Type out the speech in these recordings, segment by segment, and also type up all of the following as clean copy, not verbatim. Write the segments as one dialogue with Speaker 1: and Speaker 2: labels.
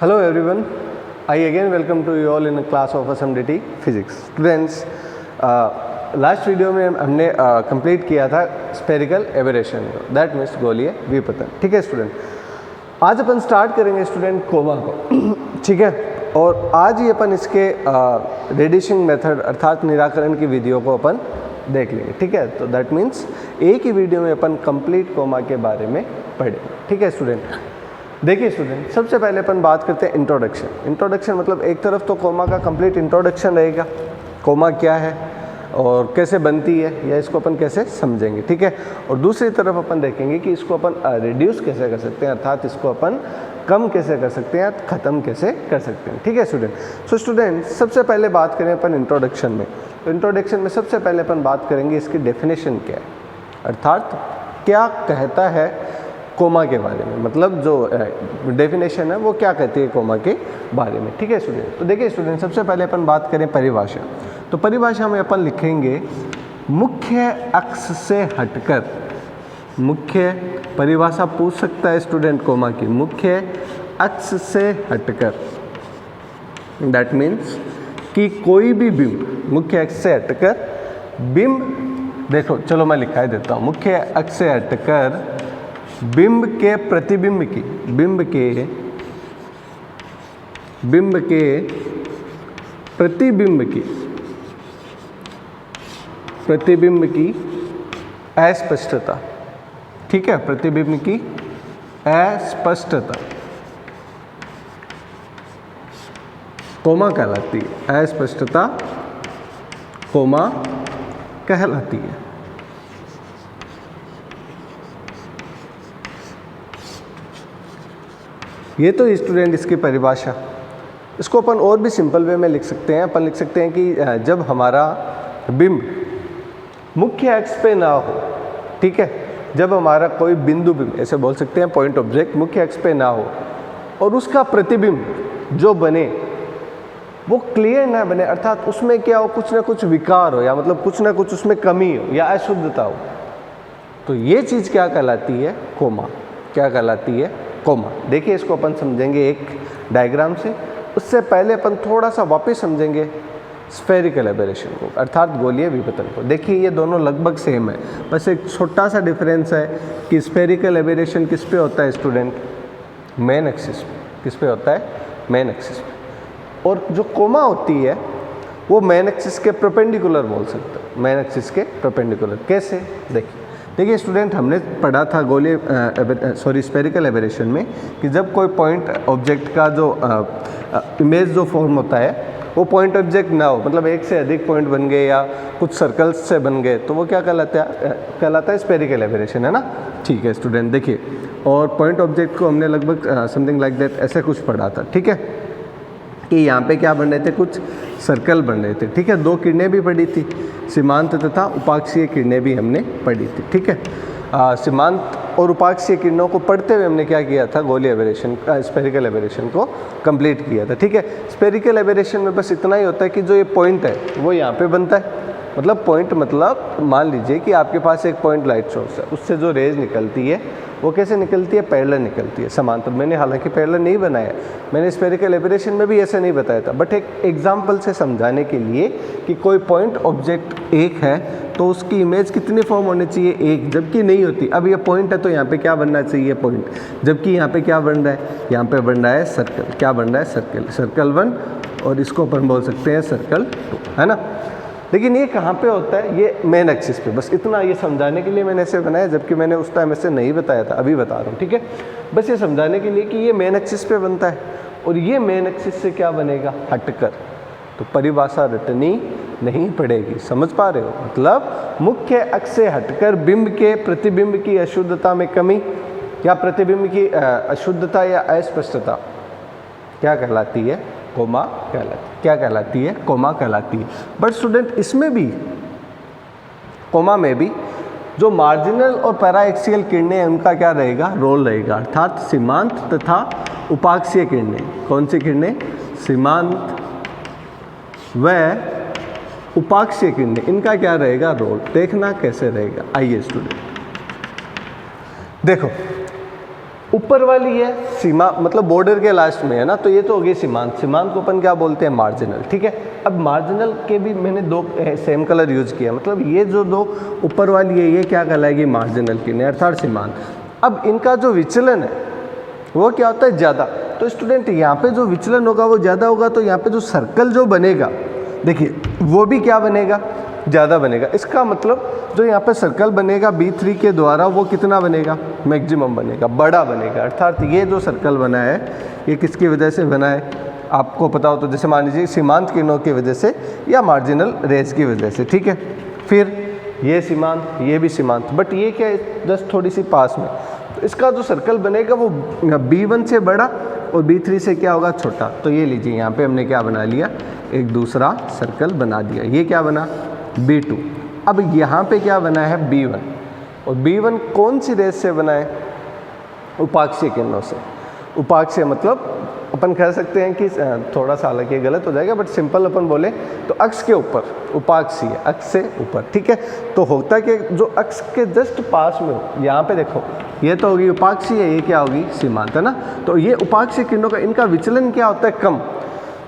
Speaker 1: Hello everyone, I again welcome to you all in a class of SMDT Physics. Students, last video में हमने complete किया था spherical aberration को, that means गोलीय विपतन. ठीक है स्टूडेंट, आज अपन स्टार्ट करेंगे स्टूडेंट कोमा को. ठीक है, और आज ही अपन इसके रेडिएशन मेथड अर्थात निराकरण की विधियों को अपन देख लेंगे. ठीक है, तो दैट मीन्स एक ही वीडियो में अपन कंप्लीट कोमा के बारे में पढ़ेंगे. ठीक है स्टूडेंट, देखिए स्टूडेंट, सबसे पहले अपन बात करते हैं इंट्रोडक्शन. इंट्रोडक्शन मतलब एक तरफ तो कोमा का कंप्लीट इंट्रोडक्शन रहेगा, कोमा क्या है और कैसे बनती है या इसको अपन कैसे समझेंगे. ठीक है, और दूसरी तरफ अपन देखेंगे कि इसको अपन रिड्यूस कैसे कर सकते हैं, अर्थात इसको अपन कम कैसे कर सकते हैं, ख़त्म कैसे कर सकते हैं. ठीक है स्टूडेंट, सो स्टूडेंट सबसे पहले बात करें अपन इंट्रोडक्शन में. तो इंट्रोडक्शन में सबसे पहले अपन बात करेंगे इसकी डेफिनेशन क्या है, अर्थात क्या कहता है कोमा के बारे में, मतलब जो डेफिनेशन है वो क्या कहती है कोमा के बारे में. ठीक है स्टूडेंट, तो देखिए स्टूडेंट सबसे पहले अपन बात करें परिभाषा. तो परिभाषा में अपन लिखेंगे मुख्य अक्ष से हटकर. मुख्य परिभाषा पूछ सकता है स्टूडेंट कोमा की, मुख्य अक्ष से हटकर, दैट मीन्स कि कोई भी बिंब मुख्य अक्ष से हटकर बिंब, देखो चलो मैं लिखा देता हूँ, मुख्य अक्ष से हटकर बिंब के प्रतिबिंब की, बिंब के प्रतिबिंब की अस्पष्टता. ठीक है, प्रतिबिंब की अस्पष्टता कोमा कहलाती है. अस्पष्टता कोमा कहलाती है. ये तो स्टूडेंट इसकी परिभाषा. इसको अपन और भी सिंपल वे में लिख सकते हैं. अपन लिख सकते हैं कि जब हमारा बिंब मुख्य अक्ष पे ना हो, ठीक है, जब हमारा कोई बिंदु बिंब, ऐसे बोल सकते हैं पॉइंट ऑब्जेक्ट मुख्य अक्ष पे ना हो और उसका प्रतिबिंब जो बने वो क्लियर ना बने, अर्थात उसमें क्या हो, कुछ ना कुछ विकार हो या मतलब कुछ ना कुछ उसमें कमी हो या अशुद्धता हो, तो ये चीज़ क्या कहलाती है, कोमा. क्या कहलाती है, कोमा. देखिए इसको अपन समझेंगे एक डायग्राम से. उससे पहले अपन थोड़ा सा वापस समझेंगे स्फेरिकल एबरेशन को, अर्थात गोलीय विपतन को. देखिए ये दोनों लगभग सेम है, बस एक छोटा सा डिफरेंस है कि स्फेरिकल एबरेशन किस पे होता है स्टूडेंट, मेन एक्सिस पे. किस पे होता है, मेन एक्सिस पे. और जो कोमा होती है वो मेन एक्सिस के परपेंडिकुलर बोल सकते हैं, मेन एक्सिस के परपेंडिकुलर. कैसे, देखिए स्टूडेंट हमने पढ़ा था गोलीय स्फेरिकल एबरेशन में कि जब कोई पॉइंट ऑब्जेक्ट का जो इमेज जो फॉर्म होता है वो पॉइंट ऑब्जेक्ट ना हो, मतलब एक से अधिक पॉइंट बन गए या कुछ सर्कल्स से बन गए, तो वो क्या कहलाता है स्फेरिकल एबरेशन, है ना. ठीक है स्टूडेंट, देखिए, और पॉइंट ऑब्जेक्ट को हमने लगभग समथिंग लाइक दैट ऐसे कुछ पढ़ा था. ठीक है, कि यहाँ पे क्या बन रहे थे, कुछ सर्कल बन रहे थे. ठीक है, दो किरणें भी पड़ी थी, सीमांत तथा उपाक्षीय किरणें भी हमने पढ़ी थी. ठीक है, सीमांत और उपाक्षीय किरणों को पढ़ते हुए हमने क्या किया था, गोलीय एबरेशन स्फेरिकल एबरेशन को कंप्लीट किया था. ठीक है, स्फेरिकल एबरेशन में बस इतना ही होता है कि जो ये पॉइंट है वो यहाँ पे बनता है. मतलब पॉइंट मतलब मान लीजिए कि आपके पास एक पॉइंट लाइट सोर्स है, उससे जो रेज निकलती है वो कैसे निकलती है, पैरेलल निकलती है, समांतर. मैंने हालांकि पैरेलल नहीं बनाया, मैंने स्फेरिकल एबरेशन में भी ऐसे नहीं बताया था, बट एक एग्जांपल से समझाने के लिए कि कोई पॉइंट ऑब्जेक्ट एक है तो उसकी इमेज कितनी फॉर्म होनी चाहिए, एक, जबकि नहीं होती. अब ये पॉइंट है तो यहाँ पे क्या बनना चाहिए, पॉइंट, जबकि यहाँ पे क्या बन रहा है, यहाँ पे बन रहा है सर्कल. क्या बन रहा है, सर्कल. सर्कल 1 और इसको अपन बोल सकते हैं सर्कल 2, है ना. लेकिन ये कहाँ पे होता है, ये मेन एक्सिस पे. बस इतना ये समझाने के लिए मैंने ऐसे बनाया, जबकि मैंने उस टाइम ऐसे नहीं बताया था, अभी बता रहा हूँ. ठीक है, बस ये समझाने के लिए कि ये मेन एक्सिस पे बनता है और ये मेन एक्सिस से क्या बनेगा, हटकर. तो परिभाषा रटनी नहीं पड़ेगी, समझ पा रहे हो. मतलब मुख्य अक्ष से हटकर बिंब के प्रतिबिंब की अशुद्धता में कमी या प्रतिबिंब की अशुद्धता या अस्पष्टता क्या कहलाती है, कोमा कहलाती है. क्या कहलाती है, कोमा कहलाती है. बट स्टूडेंट इसमें भी, कोमा में भी जो मार्जिनल और पैराएक्सियल किरणें हैं उनका क्या रहेगा, रोल रहेगा, अर्थात सीमांत तथा उपाक्षीय किरणें. कौन सी किरणें, सीमांत व उपाक्षीय किरणें, इनका क्या रहेगा, रोल. देखना कैसे रहेगा, आइए स्टूडेंट देखो. ऊपर वाली है सीमा, मतलब बॉर्डर के लास्ट में है ना, तो ये तो हो गई सीमांत। सीमांत को अपन क्या बोलते हैं, मार्जिनल। ठीक है, अब मार्जिनल के भी मैंने दो सेम कलर यूज़ किया, मतलब ये जो दो ऊपर वाली है ये क्या कहलाएगी, मार्जिनल की, अर्थात सीमांत। अब इनका जो विचलन है वो क्या होता है, ज़्यादा। तो स्टूडेंट यहाँ पे जो विचलन होगा वो ज़्यादा होगा, तो यहाँ पे जो सर्कल जो बनेगा देखिए वो भी क्या बनेगा, ज़्यादा बनेगा। इसका मतलब जो यहाँ पे सर्कल बनेगा B3 के द्वारा वो कितना बनेगा, मैक्सिमम बनेगा, बड़ा बनेगा। अर्थात ये जो सर्कल बना है ये किसकी वजह से बना है, आपको पता हो तो, जैसे मान लीजिए सीमांत किरणों की वजह से या मार्जिनल रेज की वजह से। ठीक है, फिर ये सीमांत, ये भी सीमांत, बट ये क्या है जस्ट थोड़ी सी पास में, तो इसका जो सर्कल बनेगा वो B1 से बड़ा और B3 से क्या होगा, छोटा। तो ये लीजिए यहाँ पे हमने क्या बना लिया, एक दूसरा सर्कल बना दिया। ये क्या बना, B2। अब यहाँ पे क्या बना है, B1, और B1 कौन सी रेज से बना है, उपाक्षीय किरणों से। उपाक्षीय मतलब अपन कह सकते हैं कि थोड़ा सा हालांकि गलत हो जाएगा, बट सिंपल अपन बोले तो अक्ष के ऊपर, उपाक्षीय, अक्ष से ऊपर। ठीक है, तो होता है कि जो अक्ष के जस्ट पास में हो, यहाँ पे देखो ये तो होगी उपाक्षीय, ये क्या होगी, सीमांत, है ना। तो ये उपाक्षीय किरणों का इनका विचलन क्या होता है, कम।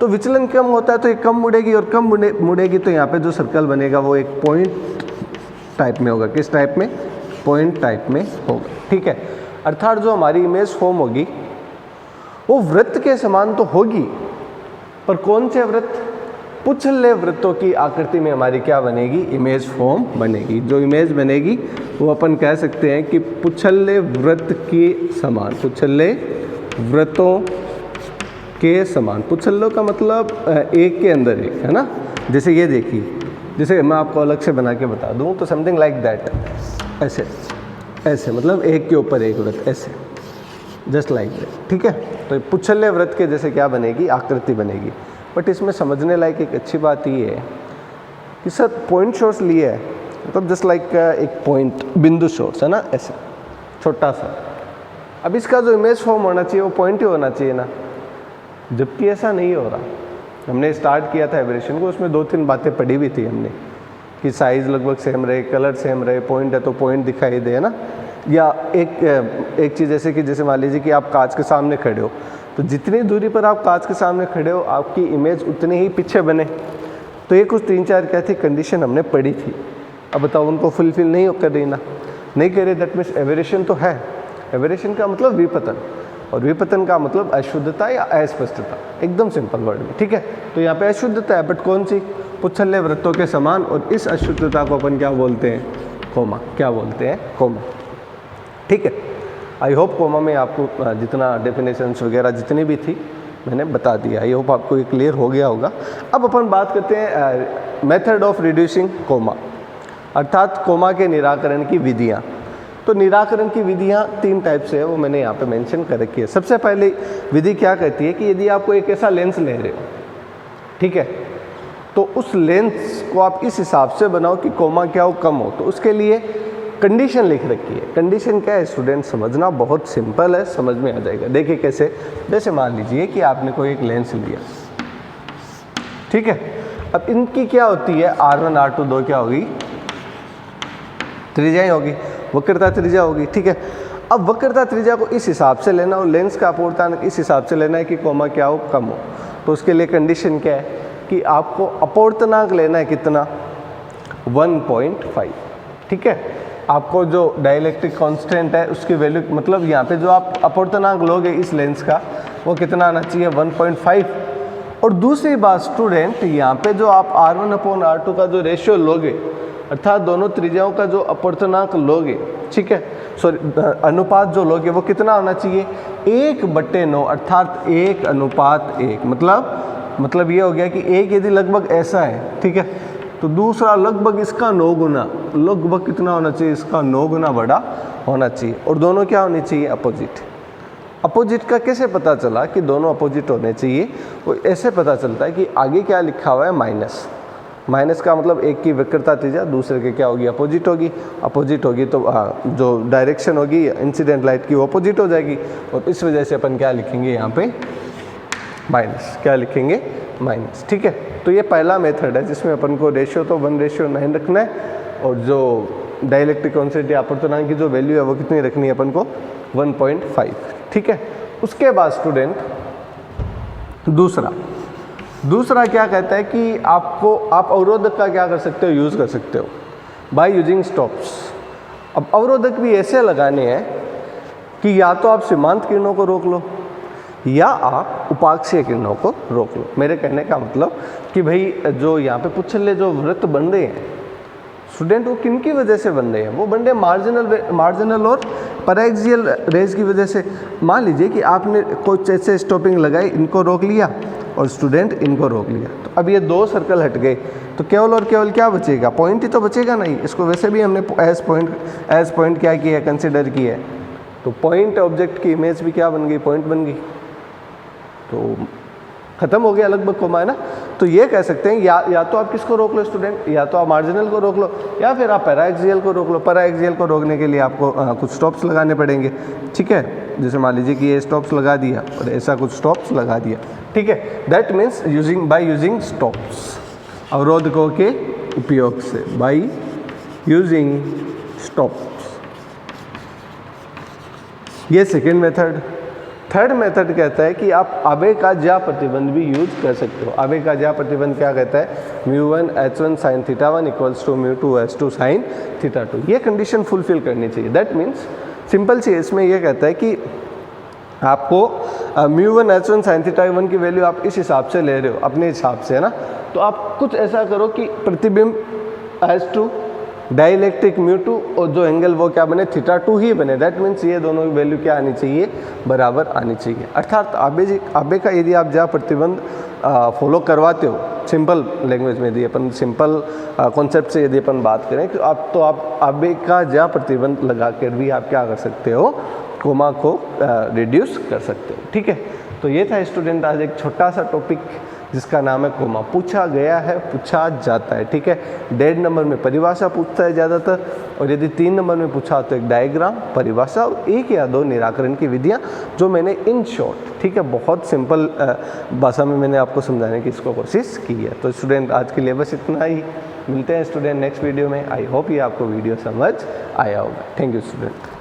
Speaker 1: तो विचलन कम होता है तो ये कम मुड़ेगी, और कम मुड़ेगी तो यहाँ पे जो सर्कल बनेगा वो एक पॉइंट टाइप में होगा। किस टाइप में, पॉइंट टाइप में होगा। ठीक है, अर्थात जो हमारी इमेज फॉर्म होगी वो वृत्त के समान तो होगी, पर कौन से वृत्त, पुच्छल्य वृत्तों की आकृति में हमारी क्या बनेगी, इमेज फॉर्म बनेगी। जो इमेज बनेगी वो अपन कह सकते हैं कि पुच्छल्य वृत्त के समान, पुच्छल्य वृत्तों के समान। पुच्छल्यों का मतलब एक के अंदर एक, है ना। जैसे ये देखिए, जैसे मैं आपको अलग से बना के बता दूं तो समथिंग लाइक दैट, ऐसे ऐसे, मतलब एक के ऊपर एक वृत्त, ऐसे, जस्ट लाइक दैट। ठीक है, तो पुच्छल्य वृत्त के जैसे क्या बनेगी, आकृति बनेगी। बट इसमें समझने लायक एक अच्छी बात ये है कि सर पॉइंट सोर्स लिए है, मतलब जस्ट लाइक एक पॉइंट, बिंदु सोर्स, है ना, ऐसे छोटा सा। अब इसका जो इमेज फॉर्म होना चाहिए वो पॉइंट ही होना चाहिए ना, जबकि ऐसा नहीं हो रहा। हमने स्टार्ट किया था एवरेशन को, उसमें 2-3 बातें पढ़ी भी थी हमने कि साइज़ लगभग सेम रहे, कलर सेम रहे, पॉइंट है तो पॉइंट दिखाई दे, है ना। या एक चीज़ ऐसे कि जैसे मान लीजिए कि आप कांच के सामने खड़े हो, तो जितनी दूरी पर आप कांच के सामने खड़े हो आपकी इमेज उतनी ही पीछे बने। तो ये कुछ 3-4 क्या थी कंडीशन हमने पढ़ी थी। अब बताओ उनको फुलफिल नहीं कर रही ना, नहीं कर रही, दैट मीन्स एवरेशन तो है। एवरेशन का मतलब विपतन, और विपतन का मतलब अशुद्धता या अस्पष्टता, एकदम सिंपल वर्ड में। ठीक है, तो यहाँ पे अशुद्धता है, बट कौन सी, पुच्छल्य वृत्तों के समान, और इस अशुद्धता को अपन क्या बोलते हैं, कोमा। क्या बोलते हैं, कोमा। ठीक है, आई होप कोमा में आपको जितना डेफिनेशंस वगैरह जितनी भी थी मैंने बता दिया। आई होप आपको ये क्लियर हो गया होगा। अब अपन बात करते हैं मेथड ऑफ रिड्यूसिंग कोमा, अर्थात कोमा के निराकरण की विधियाँ। तो निराकरण की विधियाँ 3 टाइप से है, वो मैंने यहाँ पे मेंशन कर रखी है। सबसे पहले विधि क्या कहती है कि यदि आपको एक ऐसा लेंस ले रहे हो, ठीक है, तो उस लेंस को आप इस हिसाब से बनाओ कि कोमा क्या हो, कम हो। तो उसके लिए कंडीशन लिख रखी है। कंडीशन क्या है स्टूडेंट, समझना बहुत सिंपल है, समझ में आ जाएगा। देखिए कैसे, जैसे मान लीजिए कि आपने कोई एक लेंस लिया, ठीक है। अब इनकी क्या होती है, R1 R2 दो क्या होगी, त्रिज्या ही होगी, वक्रता त्रिज्या होगी। ठीक है, अब वक्रता त्रिज्या को इस हिसाब से लेना और लेंस का अपवर्तनांक इस हिसाब से लेना है कि कोमा क्या हो, कम हो। तो उसके लिए कंडीशन क्या है कि आपको अपवर्तनांक लेना है कितना, 1.5। ठीक है, आपको जो डाइलेक्ट्रिक कांस्टेंट है उसकी वैल्यू, मतलब यहाँ पे जो आप अपवर्तनांक लोगे इस लेंस का वो कितना आना चाहिए, 1.5। और दूसरी बात स्टूडेंट, यहाँ पे जो आप R1/R2 का जो रेशियो लोगे, अर्थात दोनों त्रिज्याओं का जो अपवर्तनांक लोगे, ठीक है, सॉरी अनुपात जो लोगे वो कितना होना चाहिए, 1/9, अर्थात 1:1। मतलब ये हो गया कि एक यदि लगभग ऐसा है, ठीक है, तो दूसरा लगभग इसका 9 गुना, लगभग कितना होना चाहिए, इसका 9 गुना बड़ा होना चाहिए। और दोनों क्या होनी चाहिए, अपोजिट। अपोजिट का कैसे पता चला कि दोनों अपोजिट होने चाहिए, वो ऐसे पता चलता है कि आगे क्या लिखा हुआ है, माइनस। माइनस का मतलब एक की वक्रता त्रिज्या दूसरे के क्या होगी, अपोजिट होगी। अपोजिट होगी तो जो डायरेक्शन होगी इंसिडेंट लाइट की वो अपोजिट हो जाएगी, और इस वजह से अपन क्या लिखेंगे यहाँ पे, माइनस। क्या लिखेंगे, माइनस। ठीक है, तो ये पहला मेथड है जिसमें अपन को रेशियो तो 1:9 रखना है, और जो डाइलेक्ट्रिक कॉन्स्टेंट या अपवर्तनांक की जो वैल्यू है वो कितनी रखनी है अपन को 1.5, ठीक है। उसके बाद स्टूडेंट दूसरा क्या कहता है कि आप अवरोधक का क्या कर सकते हो, यूज़ कर सकते हो बाय यूजिंग स्टॉप्स। अब अवरोधक भी ऐसे लगाने हैं कि या तो आप सीमांत किरणों को रोक लो या आप उपाक्षीय किरणों को रोक लो। मेरे कहने का मतलब कि भाई जो यहाँ पे पुच्छल्ले जो वृत्त बन रहे हैं स्टूडेंट, वो किन की वजह से बन रहे हैं, वो बन रहे हैं मार्जिनल और पैराक्सियल रेज की वजह से। मान लीजिए कि आपने कुछ ऐसे स्टॉपिंग लगाई, इनको रोक लिया और स्टूडेंट इनको रोक लिया, तो अब ये 2 सर्कल हट गए, तो केवल और केवल क्या बचेगा, पॉइंट ही तो बचेगा नहीं। इसको वैसे भी हमने एज पॉइंट क्या किया है, कंसिडर किया है, तो पॉइंट ऑब्जेक्ट की इमेज भी क्या बन गई, पॉइंट बन गई, तो खत्म हो गया लगभग कोमा, है ना। तो ये कह सकते हैं या तो आप किसको रोक लो स्टूडेंट, या तो आप मार्जिनल को रोक लो या फिर आप पैराक्सियल को रोक लो। पैराक्सियल को रोकने के लिए आपको कुछ स्टॉप्स लगाने पड़ेंगे, ठीक है। जैसे मान लीजिए कि ये स्टॉप्स लगा दिया और ऐसा कुछ स्टॉप्स लगा दिया, ठीक है। That means by using stops, अवरोधकों के उपयोग से, बाय यूजिंग स्टॉप्स। ये सेकेंड मेथड। थर्ड मेथड कहता है कि आप आवेकाज्या प्रतिबंध भी यूज कर सकते हो। आवेकाज्या प्रतिबंध क्या कहता है, μ1 h1 sin θ1 equals to μ2 h2 sin θ2। ये कंडीशन फुलफिल करनी चाहिए। दैट मीन्स सिंपल सी इसमें ये कहता है कि आपको μ1 h1 sin θ1 की वैल्यू आप इस हिसाब से ले रहे हो, अपने हिसाब से, है ना। तो आप कुछ ऐसा करो कि प्रतिबिंब h2 डाइलेक्ट्रिक μ2 और जो एंगल वो क्या बने, θ2 ही बने। दैट मीन्स ये दोनों की वैल्यू क्या आनी चाहिए, बराबर आनी चाहिए। अर्थात आबे का यदि आप जहाँ प्रतिबंध फॉलो करवाते हो, सिंपल लैंग्वेज में यदि अपन सिंपल कॉन्सेप्ट से यदि अपन बात करें तो आप आबे का जहाँ प्रतिबंध लगा कर भी आप क्या कर सकते हो, कोमा को रिड्यूस कर सकते हो, ठीक है। तो ये था स्टूडेंट आज एक छोटा सा टॉपिक जिसका नाम है कोमा। पूछा गया है, पूछा जाता है, ठीक है। 1.5 नंबर में परिभाषा पूछता है ज़्यादातर, और यदि 3 नंबर में पूछा तो एक डायग्राम, परिभाषा और 1 या 2 निराकरण की विधियां, जो मैंने इन शॉर्ट, ठीक है, बहुत सिंपल भाषा में मैंने आपको समझाने की इसको कोशिश की है। तो स्टूडेंट आज के लिए बस इतना ही। मिलते हैं स्टूडेंट नेक्स्ट वीडियो में। आई होप ये आपको वीडियो समझ आया होगा। Thank you student.